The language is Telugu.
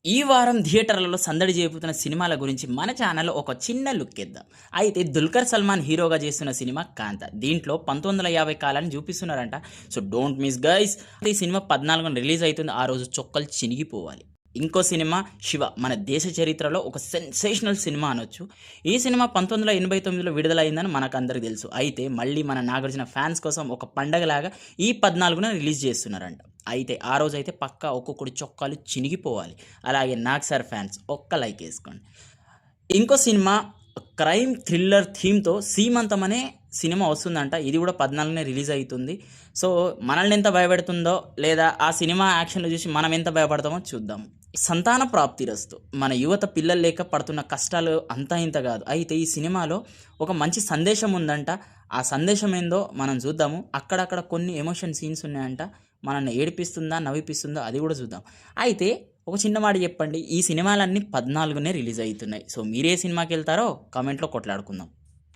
ఈ వారం థియేటర్లలో సందడి చేపుతున్న సినిమాల గురించి మన ఛానల్లో ఒక చిన్న లుక్ ఇద్దాం. అయితే 'దుల్కర్ సల్మాన్' హీరోగా చేస్తున్న సినిమా 'కాంత'. దీంట్లో 1950 కాలాన్ని చూపిస్తున్నారంట. So don't miss guys. ఈ సినిమా 14న రిలీజ్ అవుతుంది. ఆ రోజు చొక్కలు చినిగిపోవాలి. ఇంకో సినిమా 'శివ' మన దేశ చరిత్రలో ఒక సెన్సేషనల్ సినిమా అనొచ్చు. ఈ సినిమా 1989లో విడుదలైందని మనకందరికి తెలుసు. అయితే మళ్ళీ మన నాగార్జున ఫ్యాన్స్ కోసం ఒక పండగలాగా ఈ 14న రిలీజ్ చేస్తున్నారంట. అయితే ఆ రోజైతే పక్కా ఒక్కొక్కడి చొక్కాలు చినిగిపోవాలి. అలాగే 'నాగ్ సార్' ఫ్యాన్స్ ఒక్క లైక్ ఏసుకోండి. ఇంకో సినిమా క్రైమ్ థ్రిల్లర్ థీమ్‌తో 'సీమంతం' అనే సినిమా వస్తుందంట. ఇది కూడా 14నే రిలీజ్ అయితుంది. సో మనల్ని ఎంత భయపెడుతుందో లేదా ఆ సినిమా యాక్షన్‌లు చూసి మనం ఎంత భయపడతామో చూద్దాం. సంతాన ప్రాప్తిరస్తు. మన యువత పిల్లలు లేక పడుతున్న కష్టాలు అంతా ఇంత కాదు. అయితే ఈ సినిమాలో ఒక మంచి సందేశం ఉందంట. ఆ సందేశం ఏందో మనం చూద్దాము. అక్కడక్కడ కొన్ని ఎమోషన్ సీన్స్ ఉన్నాయంట. మనల్ని ఏడిపిస్తుందా, నవ్విపిస్తుందా అది కూడా చూద్దాం. అయితే ఒక చిన్న మాట చెప్పండి. ఈ సినిమాలన్నీ 14నే రిలీజ్ అయితున్నాయి. సో మీరే సినిమాకెళ్తారో కామెంట్‌లో కొట్లాడుకుందాం.